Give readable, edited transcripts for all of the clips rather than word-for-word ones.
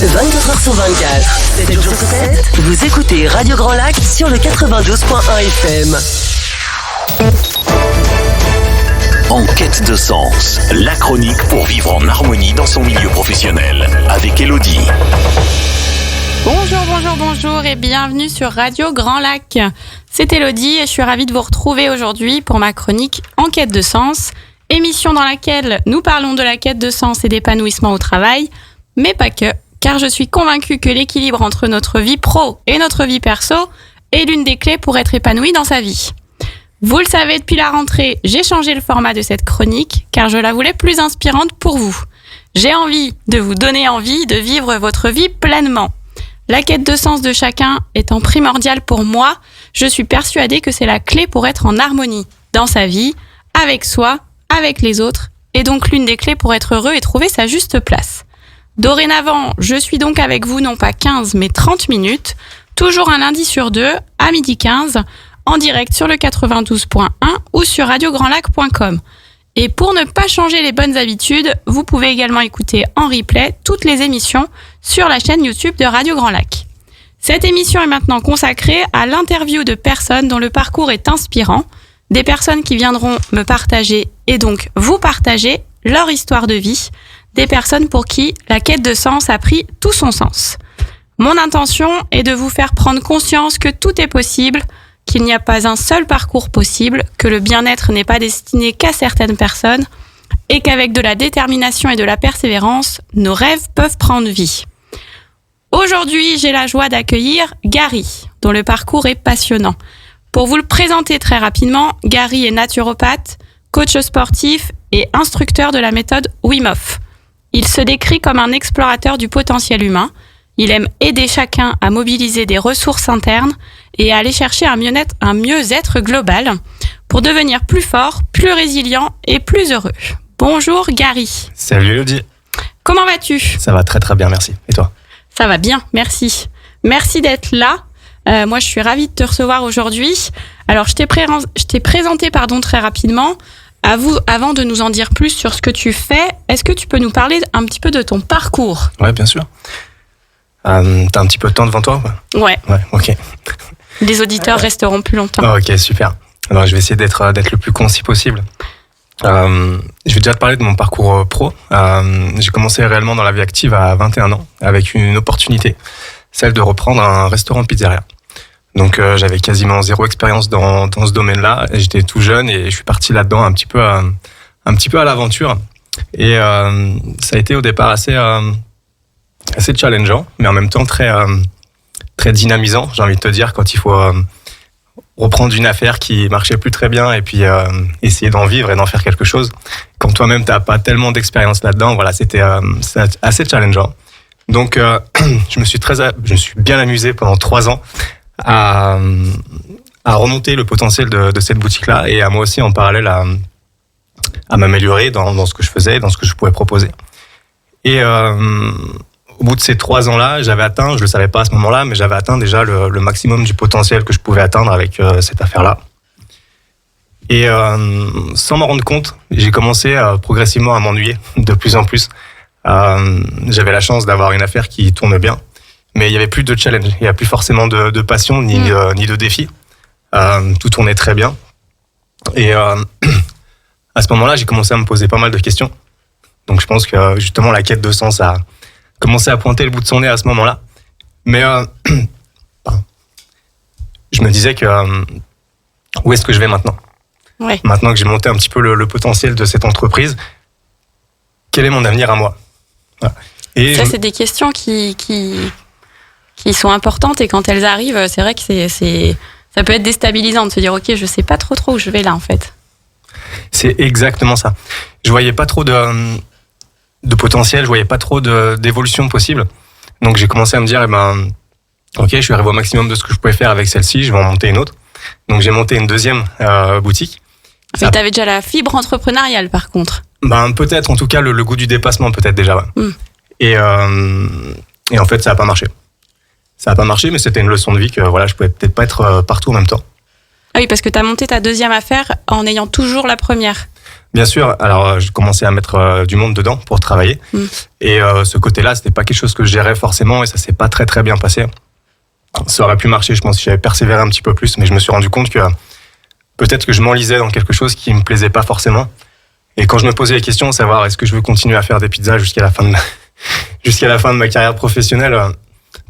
24h sur 24. 7 jours sur 7. Vous écoutez Radio Grand Lac sur le 92.1 FM. En quête de sens, la chronique pour vivre en harmonie dans son milieu professionnel, avec Elodie. Bonjour et bienvenue sur Radio Grand Lac. C'est Elodie et je suis ravie de vous retrouver aujourd'hui pour ma chronique En quête de sens, émission dans laquelle nous parlons de la quête de sens et d'épanouissement au travail, mais pas que, car je suis convaincue que l'équilibre entre notre vie pro et notre vie perso est l'une des clés pour être épanoui dans sa vie. Vous le savez, depuis la rentrée, j'ai changé le format de cette chronique car je la voulais plus inspirante pour vous. J'ai envie de vous donner envie de vivre votre vie pleinement. La quête de sens de chacun étant primordiale pour moi, je suis persuadée que c'est la clé pour être en harmonie dans sa vie, avec soi, avec les autres, et donc l'une des clés pour être heureux et trouver sa juste place. Dorénavant, je suis donc avec vous non pas 15 mais 30 minutes, toujours un lundi sur deux, à 12h15, en direct sur le 92.1 ou sur radiograndlac.com. Et pour ne pas changer les bonnes habitudes, vous pouvez également écouter en replay toutes les émissions sur la chaîne YouTube de Radio Grand Lac. Cette émission est maintenant consacrée à l'interview de personnes dont le parcours est inspirant, des personnes qui viendront me partager et donc vous partager leur histoire de vie, des personnes pour qui la quête de sens a pris tout son sens. Mon intention est de vous faire prendre conscience que tout est possible, qu'il n'y a pas un seul parcours possible, que le bien-être n'est pas destiné qu'à certaines personnes et qu'avec de la détermination et de la persévérance, nos rêves peuvent prendre vie. Aujourd'hui, j'ai la joie d'accueillir Gary, dont le parcours est passionnant. Pour vous le présenter très rapidement, Gary est naturopathe, coach sportif et instructeur de la méthode Wim Hof. Il se décrit comme un explorateur du potentiel humain. Il aime aider chacun à mobiliser des ressources internes et à aller chercher un mieux-être global pour devenir plus fort, plus résilient et plus heureux. Bonjour Gary. Salut Elodie. Comment vas-tu ? Ça va très très bien, merci. Et toi ? Ça va bien, merci. Merci d'être là. Moi, je suis ravie de te recevoir aujourd'hui. Alors, je t'ai présenté très rapidement. Avant de nous en dire plus sur ce que tu fais, est-ce que tu peux nous parler un petit peu de ton parcours ? Ouais, bien sûr. T'as un petit peu de temps devant toi ? Ouais. Ouais, ok. Les auditeurs resteront plus longtemps. Oh, ok, super. Alors, je vais essayer d'être le plus concis possible. Je vais déjà te parler de mon parcours pro. J'ai commencé réellement dans la vie active à 21 ans avec une opportunité, celle de reprendre un restaurant pizzeria. Donc, j'avais quasiment zéro expérience dans ce domaine-là. J'étais tout jeune et je suis parti là-dedans un petit peu à l'aventure. Et ça a été au départ assez challengeant, mais en même temps très dynamisant, j'ai envie de te dire, quand il faut reprendre une affaire qui marchait plus très bien et puis essayer d'en vivre et d'en faire quelque chose. Quand toi-même, t'as pas tellement d'expérience là-dedans, voilà, c'était assez challengeant. Donc, je me suis bien amusé pendant 3 ans à remonter le potentiel de cette boutique-là et à moi aussi, en parallèle, à m'améliorer dans ce que je faisais, dans ce que je pouvais proposer. Et au bout de ces 3 ans-là, j'avais atteint, je le savais pas à ce moment-là, mais j'avais atteint déjà le maximum du potentiel que je pouvais atteindre avec cette affaire-là. Et sans m'en rendre compte, j'ai commencé progressivement à m'ennuyer de plus en plus. J'avais la chance d'avoir une affaire qui tourne bien, mais il y avait plus de challenge, il y a plus forcément de passion ni de défi. Tout tournait très bien. Et à ce moment-là, j'ai commencé à me poser pas mal de questions. Donc je pense que justement la quête de sens a commencé à pointer le bout de son nez à ce moment-là. Mais je me disais que où est-ce que je vais maintenant ? Ouais. Maintenant que j'ai monté un petit peu le potentiel de cette entreprise, quel est mon avenir à moi ? Voilà. Et ça, c'est des questions qui sont importantes et quand elles arrivent, c'est vrai que ça peut être déstabilisant de se dire ok, je sais pas trop où je vais là en fait. C'est exactement ça. Je voyais pas trop de potentiel, je voyais pas trop d'évolution possible. Donc j'ai commencé à me dire ok, je suis arrivé au maximum de ce que je pouvais faire avec celle-ci, je vais en monter une autre. Donc j'ai monté une deuxième boutique. Mais t'avais déjà la fibre entrepreneuriale par contre. Peut-être, en tout cas le goût du dépassement peut-être déjà. Ouais. Et en fait ça a pas marché. Ça a pas marché, mais c'était une leçon de vie que voilà, je pouvais peut-être pas être partout en même temps. Ah oui, parce que t'as monté ta deuxième affaire en ayant toujours la première. Bien sûr. Alors, j'ai commencé à mettre du monde dedans pour travailler. Et ce côté-là, c'était pas quelque chose que je gérais forcément et ça s'est pas très très bien passé. Ça aurait pu marcher, je pense, si j'avais persévéré un petit peu plus, mais je me suis rendu compte que peut-être que je m'enlisais dans quelque chose qui me plaisait pas forcément. Et quand je me posais les questions, savoir est-ce que je veux continuer à faire des pizzas jusqu'à la fin de ma carrière professionnelle,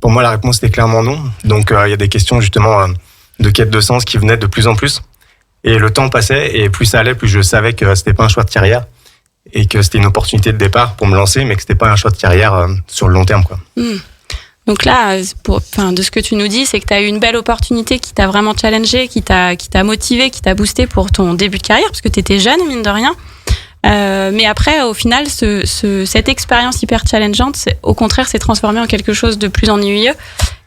pour moi la réponse était clairement non. Donc il y a des questions justement de quête de sens qui venaient de plus en plus. Et le temps passait et plus ça allait, plus je savais que c'était pas un choix de carrière et que c'était une opportunité de départ pour me lancer, mais que c'était pas un choix de carrière sur le long terme, quoi. Donc là, de ce que tu nous dis, c'est que tu as eu une belle opportunité qui t'a vraiment challengé, qui t'a motivé, qui t'a boosté pour ton début de carrière, parce que tu étais jeune, mine de rien. Mais après, au final, cette expérience hyper challengeante, au contraire, s'est transformée en quelque chose de plus ennuyeux.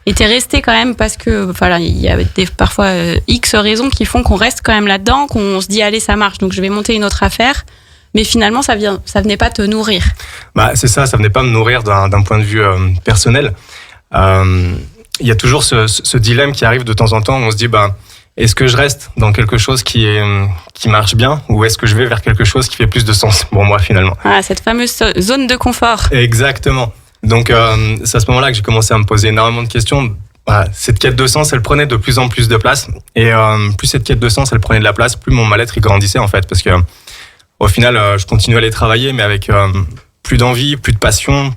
Et t'es resté quand même parce que, voilà, il y a parfois X raisons qui font qu'on reste quand même là-dedans, qu'on se dit, allez, ça marche, donc je vais monter une autre affaire. Mais finalement, ça venait pas te nourrir. Bah, c'est ça venait pas me nourrir d'un point de vue personnel. Il y a toujours ce dilemme qui arrive de temps en temps où on se dit, est-ce que je reste dans quelque chose qui marche bien ou est-ce que je vais vers quelque chose qui fait plus de sens pour moi finalement? Cette fameuse zone de confort. Exactement. Donc c'est à ce moment-là que j'ai commencé à me poser énormément de questions. Cette quête de sens, elle prenait de plus en plus de place et plus cette quête de sens, elle prenait de la place, plus mon mal-être il grandissait en fait, parce que au final, je continuais à aller travailler, mais avec plus d'envie, plus de passion.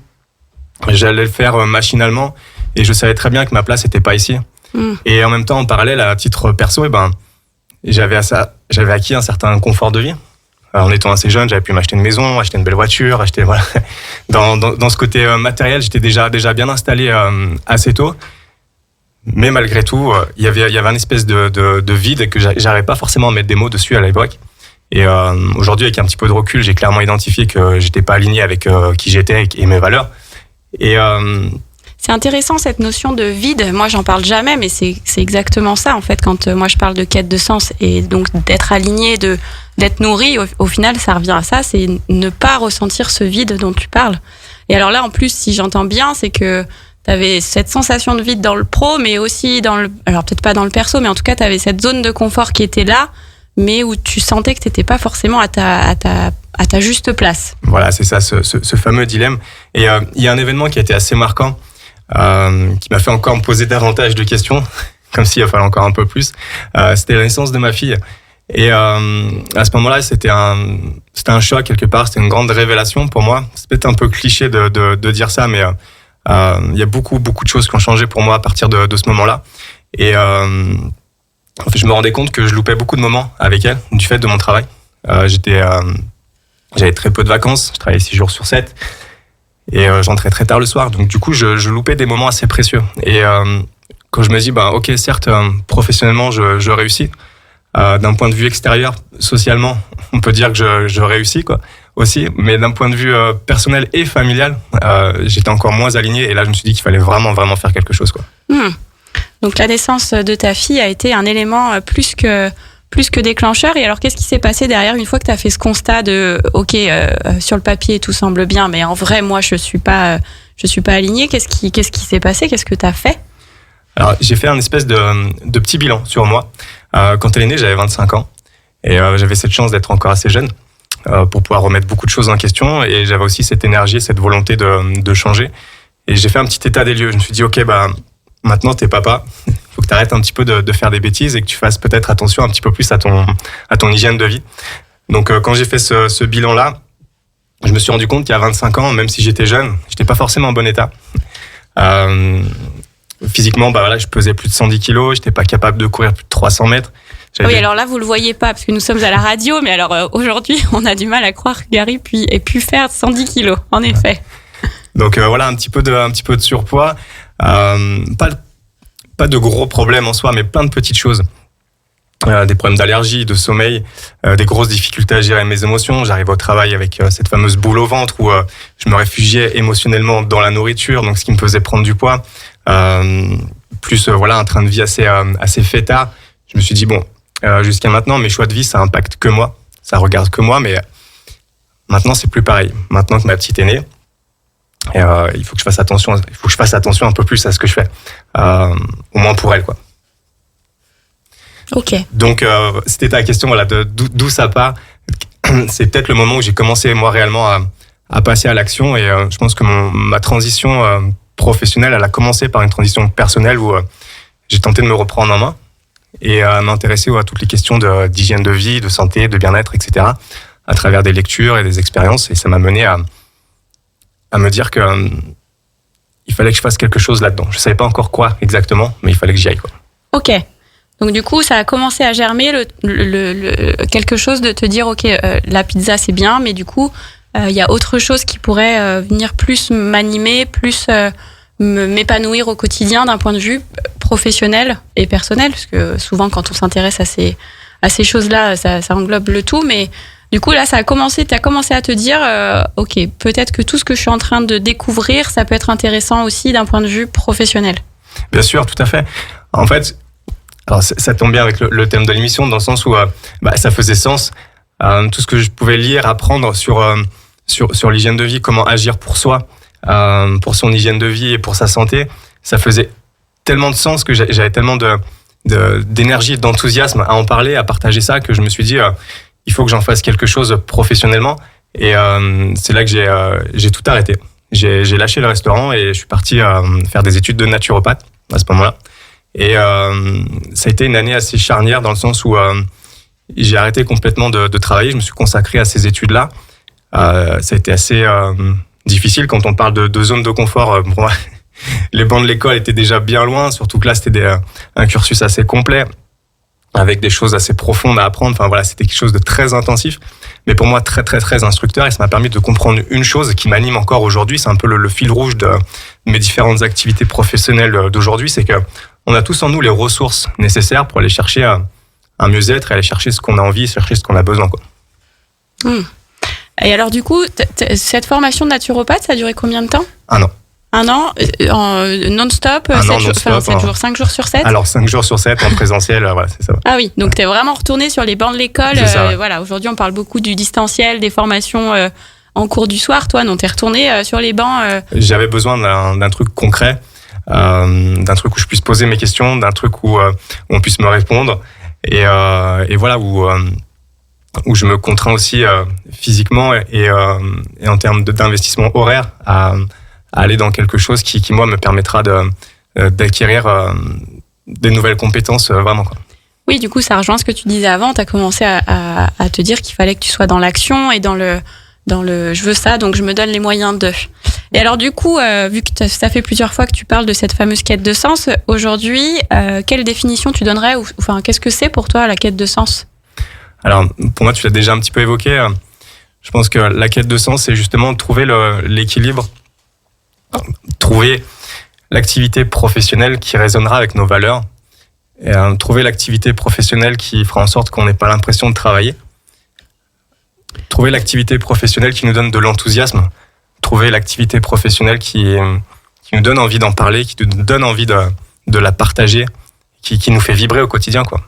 J'allais le faire machinalement et je savais très bien que ma place n'était pas ici. Et en même temps, en parallèle, à titre perso, j'avais acquis un certain confort de vie. En étant assez jeune, j'avais pu m'acheter une maison, acheter une belle voiture, voilà. Dans ce côté matériel, j'étais déjà bien installé assez tôt. Mais malgré tout, il y avait un espèce de vide que j'arrivais pas forcément à mettre des mots dessus à l'époque. Et aujourd'hui, avec un petit peu de recul, j'ai clairement identifié que j'étais pas aligné avec qui j'étais et mes valeurs. Et c'est intéressant cette notion de vide. Moi, j'en parle jamais, mais c'est exactement ça en fait. Quand moi je parle de quête de sens et donc d'être aligné, d'être nourri, au final, ça revient à ça. C'est ne pas ressentir ce vide dont tu parles. Et alors là, en plus, si j'entends bien, c'est que t'avais cette sensation de vide dans le pro, mais aussi alors peut-être pas dans le perso, mais en tout cas, t'avais cette zone de confort qui était là, mais où tu sentais que t'étais pas forcément à ta juste place. Voilà, c'est ça, ce fameux dilemme. Et il y a un événement qui a été assez marquant, qui m'a fait encore me poser davantage de questions, comme s'il fallait encore un peu plus. C'était la naissance de ma fille. Et à ce moment-là, c'était un choc quelque part, c'était une grande révélation pour moi. C'est peut-être un peu cliché de dire ça, mais il y a beaucoup de choses qui ont changé pour moi à partir de ce moment-là. Et en fait, je me rendais compte que je loupais beaucoup de moments avec elle, du fait de mon travail. J'avais très peu de vacances, je travaillais 6 jours sur 7, et j'entrais très tard le soir. Donc du coup, je loupais des moments assez précieux. Et quand je me dis, ok, certes, professionnellement, je réussis. D'un point de vue extérieur, socialement, on peut dire que je réussis, quoi, aussi. Mais d'un point de vue personnel et familial, j'étais encore moins aligné. Et là, je me suis dit qu'il fallait vraiment faire quelque chose, quoi. Donc la naissance de ta fille a été un élément plus que déclencheur. Et alors, qu'est-ce qui s'est passé derrière une fois que tu as fait ce constat de ok, sur le papier tout semble bien, mais en vrai moi je suis pas aligné. Qu'est-ce qui s'est passé? Qu'est-ce que tu as fait? Alors j'ai fait un espèce de petit bilan sur moi. Quand elle est née, j'avais 25 ans et j'avais cette chance d'être encore assez jeune pour pouvoir remettre beaucoup de choses en question, et j'avais aussi cette énergie, cette volonté de changer. Et j'ai fait un petit état des lieux. Je me suis dit ok, maintenant t'es papa, faut que t'arrêtes un petit peu de faire des bêtises et que tu fasses peut-être attention un petit peu plus à ton hygiène de vie. Donc quand j'ai fait ce bilan-là, je me suis rendu compte qu'à 25 ans, même si j'étais jeune, j'étais pas forcément en bon état. Physiquement, je pesais plus de 110 kilos, j'étais pas capable de courir plus de 300 mètres. Oui, alors là, vous le voyez pas parce que nous sommes à la radio, mais alors aujourd'hui, on a du mal à croire que Gary ait pu faire 110 kilos, en effet. Donc voilà, un petit peu de surpoids, pas de gros problèmes en soi, mais plein de petites choses. Des problèmes d'allergie, de sommeil, des grosses difficultés à gérer mes émotions. J'arrive au travail avec cette fameuse boule au ventre où je me réfugiais émotionnellement dans la nourriture, donc ce qui me faisait prendre du poids. Plus un train de vie assez fêtard. Je me suis dit jusqu'à maintenant mes choix de vie ça impacte que moi, ça regarde que moi, mais maintenant c'est plus pareil. Maintenant que ma petite est née, il faut que je fasse attention un peu plus à ce que je fais, au moins pour elle, quoi. Ok. Donc c'était ta question, d'où ça part. c'est peut-être le moment où j'ai commencé moi réellement à passer à l'action. Et je pense que ma transition professionnelle, elle a commencé par une transition personnelle où j'ai tenté de me reprendre en main et à m'intéresser à toutes les questions d'hygiène de vie, de santé, de bien-être, etc. à travers des lectures et des expériences. Et ça m'a mené à me dire que il fallait que je fasse quelque chose là-dedans. Je savais pas encore quoi exactement, mais il fallait que j'y aille, quoi. Ok. Donc du coup, ça a commencé à germer quelque chose de te dire, ok, la pizza c'est bien, mais du coup, il y a autre chose qui pourrait venir plus m'animer, plus m'épanouir au quotidien d'un point de vue professionnel et personnel, parce que souvent quand on s'intéresse à ces choses-là, ça englobe le tout, mais du coup là, t'as commencé à te dire, ok, peut-être que tout ce que je suis en train de découvrir, ça peut être intéressant aussi d'un point de vue professionnel. Bien sûr, tout à fait. En fait, alors ça tombe bien avec le thème de l'émission, dans le sens où ça faisait sens. Tout ce que je pouvais lire, apprendre sur l'hygiène de vie, comment agir pour soi, pour son hygiène de vie et pour sa santé, ça faisait tellement de sens que j'avais tellement d'énergie, d'enthousiasme à en parler, à partager ça, que je me suis dit, il faut que j'en fasse quelque chose professionnellement. Et c'est là que j'ai tout arrêté. J'ai lâché le restaurant et je suis parti faire des études de naturopathe à ce moment-là. Et ça a été une année assez charnière dans le sens où j'ai arrêté complètement de travailler. Je me suis consacré à ces études-là. Ça a été assez difficile quand on parle de zone de confort. Pour moi, les bancs de l'école étaient déjà bien loin, surtout que là, c'était un cursus assez complet, avec des choses assez profondes à apprendre. Enfin voilà, c'était quelque chose de très intensif, mais pour moi très très très instructeur, et ça m'a permis de comprendre une chose qui m'anime encore aujourd'hui. C'est un peu le fil rouge de mes différentes activités professionnelles d'aujourd'hui, c'est que on a tous en nous les ressources nécessaires pour aller chercher un mieux-être et aller chercher ce qu'on a envie, chercher ce qu'on a besoin, quoi. Et alors du coup, cette formation de naturopathe, ça a duré combien de temps ? 1 an. 1 an, non-stop, 5 jours sur 7 ? Alors 5 jours sur 7 en présentiel, voilà, c'est ça. Ah oui, donc t'es vraiment retourné sur les bancs de l'école. Ouais. Voilà, aujourd'hui on parle beaucoup du distanciel, des formations en cours du soir. Toi, non, t'es retourné sur les bancs. J'avais besoin d'un truc concret, d'un truc où je puisse poser mes questions, d'un truc où on puisse me répondre. Et voilà, où je me contrains aussi physiquement et en termes d'investissement horaire à aller dans quelque chose qui moi, me permettra d'acquérir des nouvelles compétences, vraiment, quoi. Oui, du coup, ça rejoint ce que tu disais avant. Tu as commencé à te dire qu'il fallait que tu sois dans l'action et dans le je veux ça, donc je me donne les moyens de. Et alors, du coup, vu que ça fait plusieurs fois que tu parles de cette fameuse quête de sens, aujourd'hui, quelle définition tu donnerais, ou enfin, qu'est-ce que c'est pour toi la quête de sens ? Alors, pour moi, tu l'as déjà un petit peu évoqué. Je pense que la quête de sens, c'est justement trouver l'équilibre, trouver l'activité professionnelle qui résonnera avec nos valeurs, et trouver l'activité professionnelle qui fera en sorte qu'on n'ait pas l'impression de travailler, trouver l'activité professionnelle qui nous donne de l'enthousiasme, trouver l'activité professionnelle qui nous donne envie d'en parler, qui nous donne envie de la partager, qui nous fait vibrer au quotidien, quoi.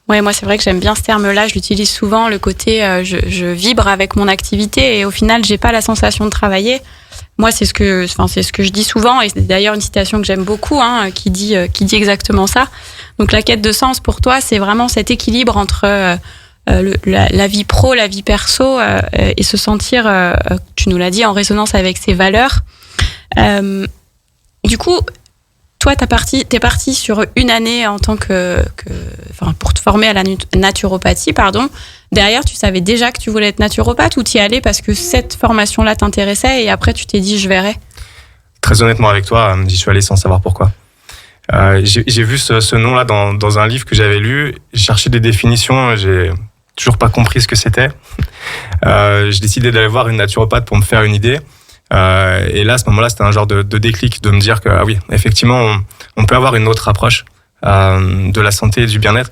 Ouais, moi c'est vrai que j'aime bien ce terme-là, je l'utilise souvent, le côté je vibre avec mon activité et au final j'ai pas la sensation de travailler. Moi c'est ce que je dis souvent, et c'est d'ailleurs une citation que j'aime beaucoup, qui dit exactement ça. Donc la quête de sens pour toi, c'est vraiment cet équilibre entre la vie pro, la vie perso, et se sentir, tu nous l'as dit, en résonance avec ses valeurs. Du coup, toi, t'es parti sur une année en tant pour te former à la naturopathie, pardon. Derrière, tu savais déjà que tu voulais être naturopathe, ou t'y allais parce que cette formation-là t'intéressait et après tu t'es dit je verrai? Très honnêtement avec toi, j'y suis allé sans savoir pourquoi. J'ai vu ce nom-là dans un livre que j'avais lu. J'ai cherché des définitions, j'ai toujours pas compris ce que c'était. J'ai décidé d'aller voir une naturopathe pour me faire une idée. Et là, à ce moment-là, c'était un genre de déclic, de me dire que, ah oui, effectivement, on peut avoir une autre approche de la santé et du bien-être.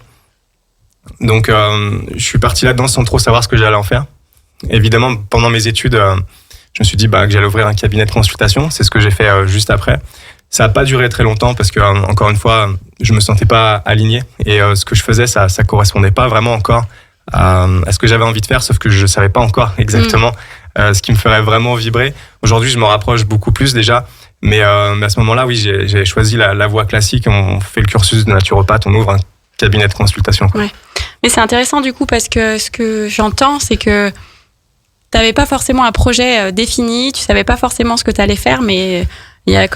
Donc, je suis parti là-dedans sans trop savoir ce que j'allais en faire. Évidemment, pendant mes études, je me suis dit que j'allais ouvrir un cabinet de consultation. C'est ce que j'ai fait juste après. Ça n'a pas duré très longtemps parce que, encore une fois, je me sentais pas aligné. Et ce que je faisais, ça correspondait pas vraiment encore à ce que j'avais envie de faire, sauf que je savais pas encore exactement ce qui me ferait vraiment vibrer. Aujourd'hui, je m'en rapproche beaucoup plus déjà. Mais à ce moment-là, oui, j'ai choisi la voie classique. On fait le cursus de naturopathe, on ouvre un cabinet de consultation, quoi. Ouais. Mais c'est intéressant du coup parce que ce que j'entends, c'est que t'avais pas forcément un projet défini, tu savais pas forcément ce que t'allais faire, mais il y a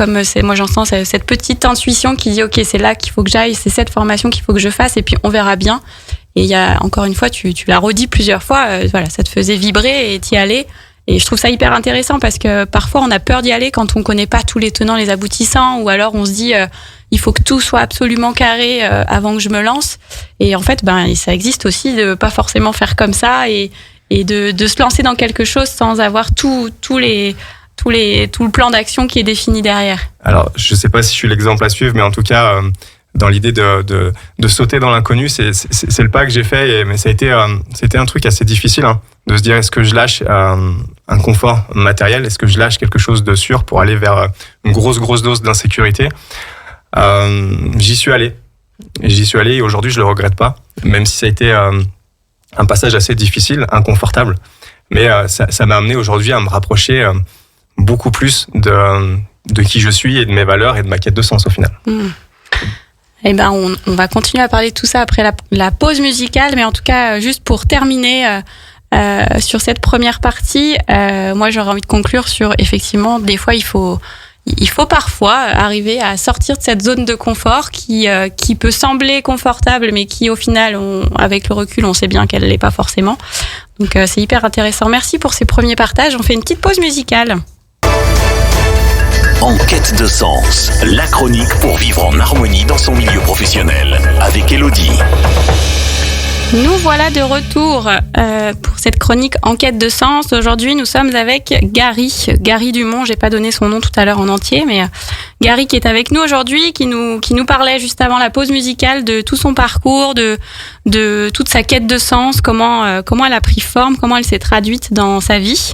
moi j'entends cette petite intuition qui dit ok, c'est là qu'il faut que j'aille, c'est cette formation qu'il faut que je fasse, et puis on verra bien. Et il y a encore une fois, tu l'as redit plusieurs fois, voilà, ça te faisait vibrer et t'y allais. Et je trouve ça hyper intéressant parce que parfois on a peur d'y aller quand on connaît pas tous les tenants, les aboutissants, ou alors on se dit il faut que tout soit absolument carré avant que je me lance. Et en fait, ça existe aussi de pas forcément faire comme ça et de se lancer dans quelque chose sans avoir tout le plan d'action qui est défini derrière. Alors, je sais pas si je suis l'exemple à suivre, mais en tout cas, dans l'idée de sauter dans l'inconnu, c'est le pas que j'ai fait, mais ça a été un truc assez difficile, hein, de se dire est-ce que je lâche un confort matériel, est-ce que je lâche quelque chose de sûr pour aller vers une grosse dose d'insécurité. J'y suis allé et aujourd'hui je le regrette pas, même si ça a été un passage assez difficile, inconfortable, mais ça m'a amené aujourd'hui à me rapprocher beaucoup plus de qui je suis et de mes valeurs et de ma quête de sens au final. Eh ben, on va continuer à parler de tout ça après la pause musicale, mais en tout cas, juste pour terminer sur cette première partie, moi j'aurais envie de conclure sur effectivement, des fois il faut parfois arriver à sortir de cette zone de confort qui peut sembler confortable, mais qui au final, avec le recul, on sait bien qu'elle l'est pas forcément. Donc c'est hyper intéressant. Merci pour ces premiers partages. On fait une petite pause musicale. En quête de sens, la chronique pour vivre en harmonie dans son milieu professionnel, avec Elodie. Nous voilà de retour pour cette chronique en quête de sens. Aujourd'hui, nous sommes avec Gary Dumont. J'ai pas donné son nom tout à l'heure en entier, mais Gary qui est avec nous aujourd'hui, qui nous parlait juste avant la pause musicale de tout son parcours, de toute sa quête de sens, comment elle a pris forme, comment elle s'est traduite dans sa vie.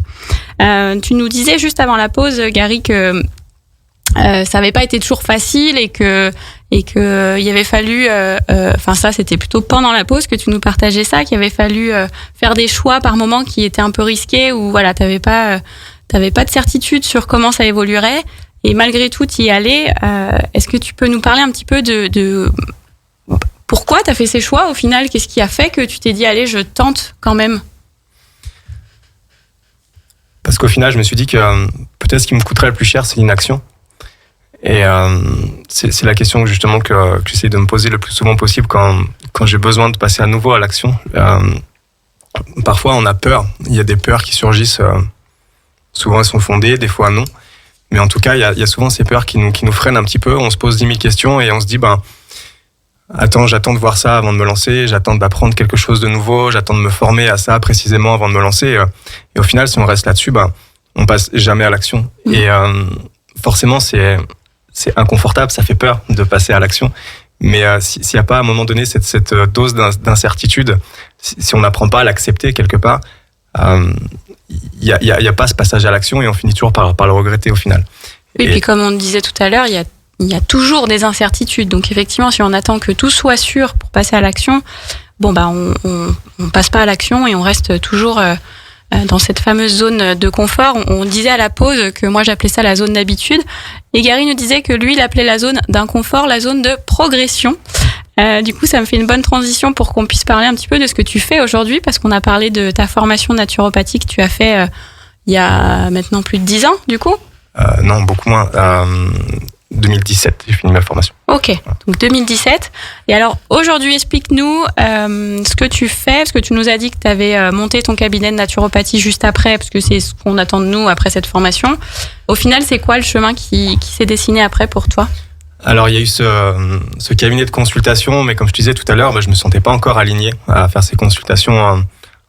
Tu nous disais juste avant la pause, Gary, que ça avait pas été toujours facile et que il avait fallu ça c'était plutôt pendant la pause que tu nous partageais ça, qu'il avait fallu faire des choix par moments qui étaient un peu risqués, où voilà, t'avais pas de certitude sur comment ça évoluerait, et malgré tout y aller. Est-ce que tu peux nous parler un petit peu de pourquoi t'as fait ces choix au final? Qu'est-ce qui a fait que tu t'es dit allez, je tente quand même? Parce qu'au final je me suis dit que peut-être ce qui me coûterait le plus cher, c'est l'inaction. Et c'est la question justement que j'essaie de me poser le plus souvent possible quand j'ai besoin de passer à nouveau à l'action. Parfois on a peur, il y a des peurs qui surgissent, souvent elles sont fondées, des fois non, mais en tout cas il y a souvent ces peurs qui nous freinent un petit peu. On se pose 10 000 questions et on se dit j'attends de voir ça avant de me lancer, j'attends d'apprendre quelque chose de nouveau, j'attends de me former à ça précisément avant de me lancer, et au final si on reste là-dessus, on passe jamais à l'action. Et forcément c'est inconfortable, ça fait peur de passer à l'action. Mais s'il n'y a pas à un moment donné cette dose d'incertitude, si on n'apprend pas à l'accepter quelque part, il y a pas ce passage à l'action et on finit toujours par le regretter au final. Et puis comme on disait tout à l'heure, il y a toujours des incertitudes. Donc effectivement, si on attend que tout soit sûr pour passer à l'action, on passe pas à l'action et on reste toujours dans cette fameuse zone de confort. On disait à la pause que moi j'appelais ça la zone d'habitude, et Gary nous disait que lui il appelait la zone d'inconfort la zone de progression. Du coup ça me fait une bonne transition pour qu'on puisse parler un petit peu de ce que tu fais aujourd'hui, parce qu'on a parlé de ta formation naturopathie que tu as fait il y a maintenant plus de 10 ans du coup. Non, beaucoup moins. 2017, j'ai fini ma formation. Ok, donc 2017. Et alors, aujourd'hui, explique-nous ce que tu fais, parce que tu nous as dit que tu avais monté ton cabinet de naturopathie juste après, parce que c'est ce qu'on attend de nous après cette formation. Au final, c'est quoi le chemin qui s'est dessiné après pour toi? Alors, il y a eu ce cabinet de consultation, mais comme je te disais tout à l'heure, je me sentais pas encore aligné à faire ces consultations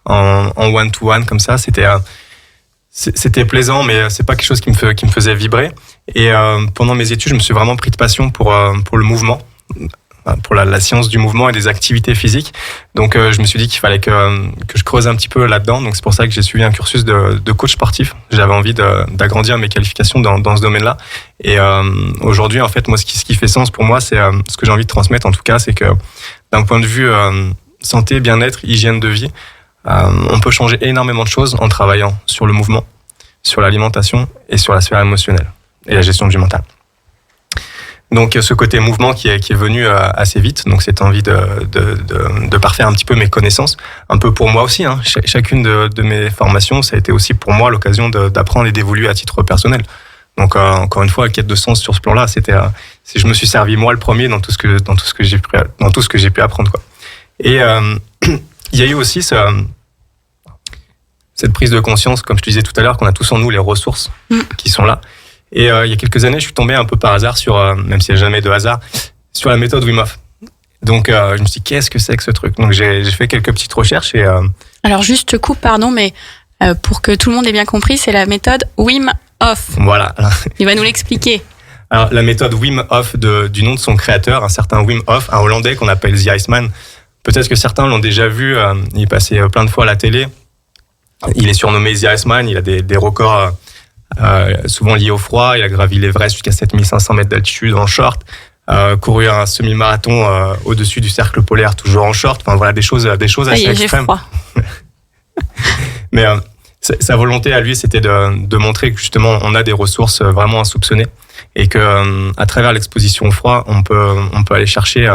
en one-to-one comme ça. C'était plaisant, mais c'est pas quelque chose qui me faisait vibrer. Et pendant mes études, je me suis vraiment pris de passion pour le mouvement, pour la science du mouvement et des activités physiques. Donc je me suis dit qu'il fallait que je creuse un petit peu là-dedans. Donc c'est pour ça que j'ai suivi un cursus de coach sportif. J'avais envie d'agrandir mes qualifications dans ce domaine-là. Et aujourd'hui, en fait, moi, ce qui fait sens pour moi, c'est ce que j'ai envie de transmettre. En tout cas, c'est que d'un point de vue santé, bien-être, hygiène de vie, on peut changer énormément de choses en travaillant sur le mouvement, sur l'alimentation et sur la sphère émotionnelle et la gestion du mental. Donc ce côté mouvement qui est venu assez vite, donc cette envie de parfaire un petit peu mes connaissances, un peu pour moi aussi. Hein. Chacune de mes formations, ça a été aussi pour moi l'occasion d'apprendre et d'évoluer à titre personnel. Donc encore une fois, la quête de sens sur ce plan-là, je me suis servi moi le premier dans tout ce que j'ai pu apprendre, quoi. Et il y a eu aussi cette prise de conscience, comme je te disais tout à l'heure, qu'on a tous en nous les ressources qui sont là. Et il y a quelques années, je suis tombé un peu par hasard même s'il n'y a jamais de hasard, sur la méthode Wim Hof. Donc je me suis dit, qu'est-ce que c'est que ce truc? Donc j'ai fait quelques petites recherches et... Alors juste, je te coupe, pardon, mais pour que tout le monde ait bien compris, c'est la méthode Wim Hof. Voilà. Il va nous l'expliquer. Alors la méthode Wim Hof du nom de son créateur, un certain Wim Hof, un Hollandais qu'on appelle The Iceman. Peut-être que certains l'ont déjà vu, il est passé plein de fois à la télé. Il est surnommé The Iceman, il a des records... souvent lié au froid, il a gravi l'Everest jusqu'à 7500 mètres d'altitude en short, couru un semi-marathon au-dessus du cercle polaire toujours en short, enfin voilà des choses assez extrêmes. Mais sa volonté à lui, c'était de montrer que justement on a des ressources vraiment insoupçonnées et que à travers l'exposition au froid, on peut aller chercher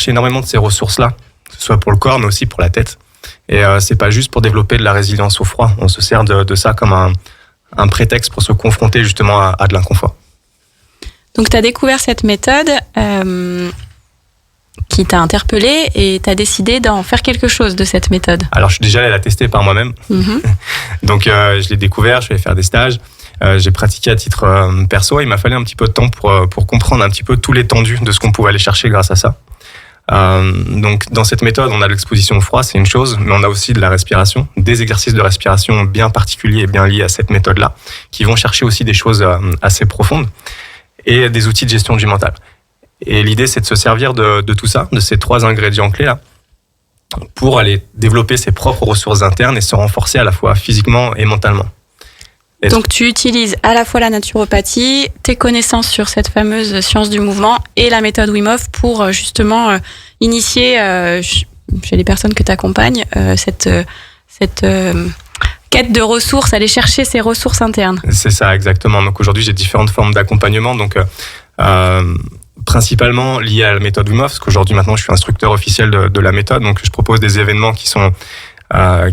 énormément de ces ressources-là, que ce soit pour le corps mais aussi pour la tête. Et c'est pas juste pour développer de la résilience au froid. On se sert de ça comme un prétexte pour se confronter justement à de l'inconfort. Donc tu as découvert cette méthode qui t'a interpellé et tu as décidé d'en faire quelque chose de cette méthode. Alors je suis déjà allé la tester par moi-même. Donc je l'ai découvert, je suis allé faire des stages. J'ai pratiqué à titre perso. Il m'a fallu un petit peu de temps pour comprendre un petit peu tout l'étendue de ce qu'on pouvait aller chercher grâce à ça. Donc dans cette méthode, on a l'exposition au froid, c'est une chose, mais on a aussi de la respiration, des exercices de respiration bien particuliers et bien liés à cette méthode-là, qui vont chercher aussi des choses assez profondes et des outils de gestion du mental. Et l'idée, c'est de se servir de tout ça, de ces 3 ingrédients clés-là, pour aller développer ses propres ressources internes et se renforcer à la fois physiquement et mentalement. Donc tu utilises à la fois la naturopathie, tes connaissances sur cette fameuse science du mouvement et la méthode Wim Hof pour justement initier chez les personnes que tu accompagnes cette quête de ressources, aller chercher ces ressources internes. C'est ça, exactement. Donc aujourd'hui, j'ai différentes formes d'accompagnement, donc principalement liées à la méthode Wim Hof, parce qu'aujourd'hui maintenant, je suis instructeur officiel de la méthode, donc je propose des événements qui sont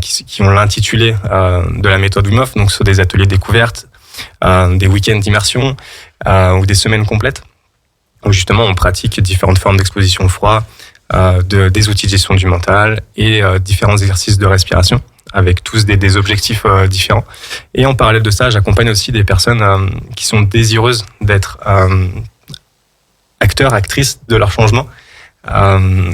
qui ont l'intitulé de la méthode Wim Hof, donc sur des ateliers découvertes, des week-ends d'immersion ou des semaines complètes, où justement on pratique différentes formes d'exposition au froid, des outils de gestion du mental et différents exercices de respiration, avec tous des objectifs différents. Et en parallèle de ça, j'accompagne aussi des personnes qui sont désireuses d'être acteurs, actrices de leur changement,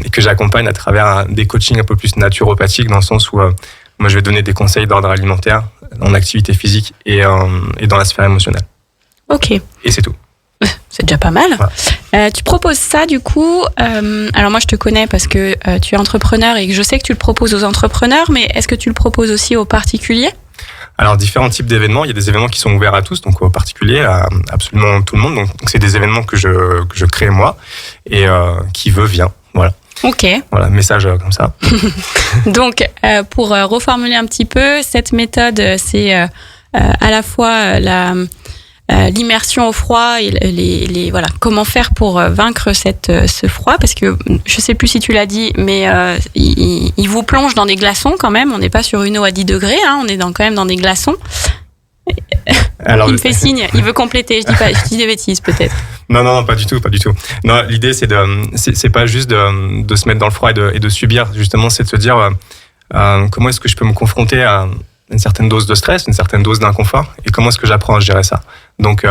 et que j'accompagne à travers des coachings un peu plus naturopathiques, dans le sens où moi je vais donner des conseils d'ordre alimentaire, en activité physique et dans la sphère émotionnelle. Ok. Et c'est tout. C'est déjà pas mal. Voilà. Tu proposes ça du coup, alors moi je te connais parce que tu es entrepreneur et que je sais que tu le proposes aux entrepreneurs, mais est-ce que tu le proposes aussi aux particuliers ? Alors, différents types d'événements. Il y a des événements qui sont ouverts à tous, donc aux particuliers, à absolument tout le monde. Donc c'est des événements que je crée moi et qui veut vient. Voilà. Ok. Voilà, message comme ça. Donc, pour reformuler un petit peu, cette méthode, c'est à la fois l'immersion au froid et voilà, comment faire pour vaincre ce froid, parce que je sais plus si tu l'as dit, mais il vous plonge dans des glaçons quand même. On n'est pas sur une eau à 10 degrés, hein, on est quand même dans des glaçons. Alors, il me fait signe, il veut compléter. Je dis des bêtises peut-être. Non, pas du tout. Non, l'idée c'est pas juste de se mettre dans le froid et de subir. Justement, c'est de se dire comment est-ce que je peux me confronter à une certaine dose de stress, une certaine dose d'inconfort, et comment est-ce que j'apprends à gérer ça. Donc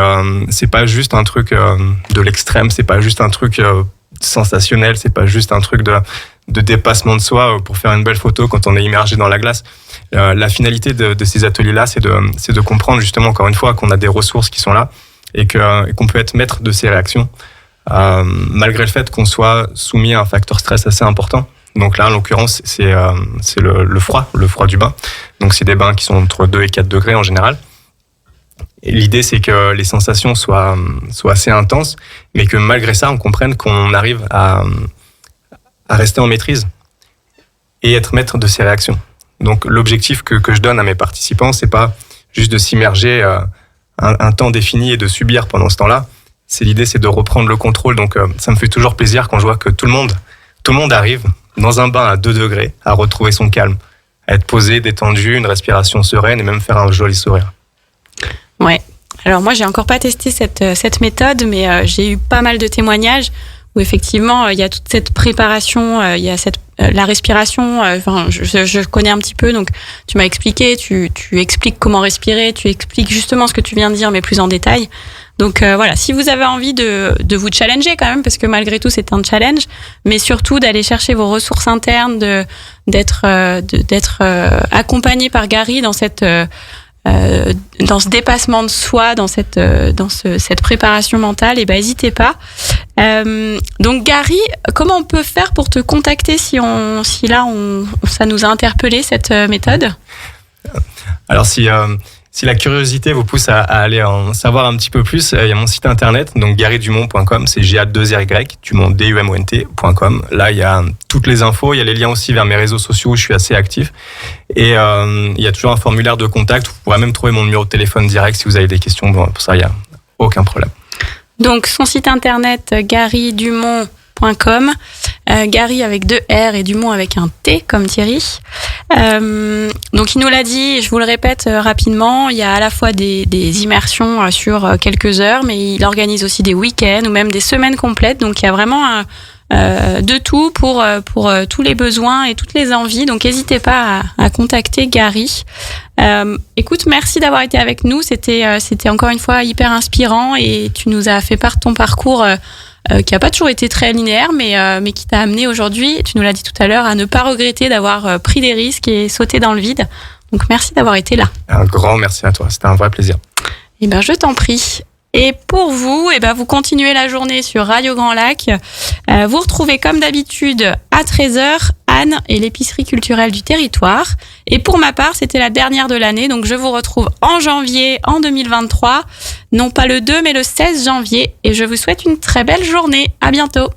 c'est pas juste un truc de l'extrême, c'est pas juste un truc sensationnel, c'est pas juste un truc de dépassement de soi pour faire une belle photo quand on est immergé dans la glace. La finalité de ces ateliers-là, c'est de comprendre justement, encore une fois, qu'on a des ressources qui sont là et qu'on peut être maître de ces réactions, malgré le fait qu'on soit soumis à un facteur stress assez important. Donc là, en l'occurrence, c'est le froid du bain. Donc c'est des bains qui sont entre 2 et 4 degrés en général. Et l'idée, c'est que les sensations soient assez intenses, mais que malgré ça, on comprenne qu'on arrive à rester en maîtrise et être maître de ses réactions. Donc l'objectif que je donne à mes participants, c'est pas juste de s'immerger un temps défini et de subir pendant ce temps-là, l'idée, c'est de reprendre le contrôle. Donc, ça me fait toujours plaisir quand je vois que tout le monde arrive dans un bain à 2 degrés à retrouver son calme, à être posé, détendu, une respiration sereine et même faire un joli sourire. Ouais. Alors moi, j'ai encore pas testé cette méthode, mais j'ai eu pas mal de témoignages où effectivement, il y a toute cette préparation, il y a la respiration. Enfin, je connais un petit peu, donc tu m'as expliqué, tu expliques comment respirer, tu expliques justement ce que tu viens de dire, mais plus en détail. Donc voilà, si vous avez envie de vous challenger quand même, parce que malgré tout c'est un challenge, mais surtout d'aller chercher vos ressources internes, d'être accompagné par Gary dans ce dépassement de soi, dans cette préparation mentale, et ben n'hésitez pas. Donc Gary, comment on peut faire pour te contacter si ça nous a interpellé cette méthode? Alors si la curiosité vous pousse à aller en savoir un petit peu plus, il y a mon site internet, donc garydumont.com, c'est GA2RY, dumont.com. Là, il y a toutes les infos, il y a les liens aussi vers mes réseaux sociaux où je suis assez actif. Et il y a toujours un formulaire de contact, vous pourrez même trouver mon numéro de téléphone direct si vous avez des questions. Bon, pour ça, il n'y a aucun problème. Donc, son site internet, garydumont.com, Gary avec 2 R et Dumont avec un T comme Thierry. Donc il nous l'a dit, je vous le répète rapidement, il y a à la fois des immersions sur quelques heures, mais il organise aussi des week-ends ou même des semaines complètes. Donc il y a vraiment de tout pour tous les besoins et toutes les envies. Donc n'hésitez pas à contacter Gary. Écoute, merci d'avoir été avec nous. C'était encore une fois hyper inspirant et tu nous as fait part de ton parcours qui n'a pas toujours été très linéaire, mais qui t'a amené aujourd'hui, tu nous l'as dit tout à l'heure, à ne pas regretter d'avoir pris des risques et sauté dans le vide. Donc merci d'avoir été là. Un grand merci à toi, c'était un vrai plaisir. Eh ben, je t'en prie. Et pour vous, vous continuez la journée sur Radio Grand Lac. Vous retrouvez comme d'habitude à 13h Anne et l'épicerie culturelle du territoire. Et pour ma part, c'était la dernière de l'année, donc je vous retrouve en janvier en 2023. Non pas le 2, mais le 16 janvier. Et je vous souhaite une très belle journée. À bientôt.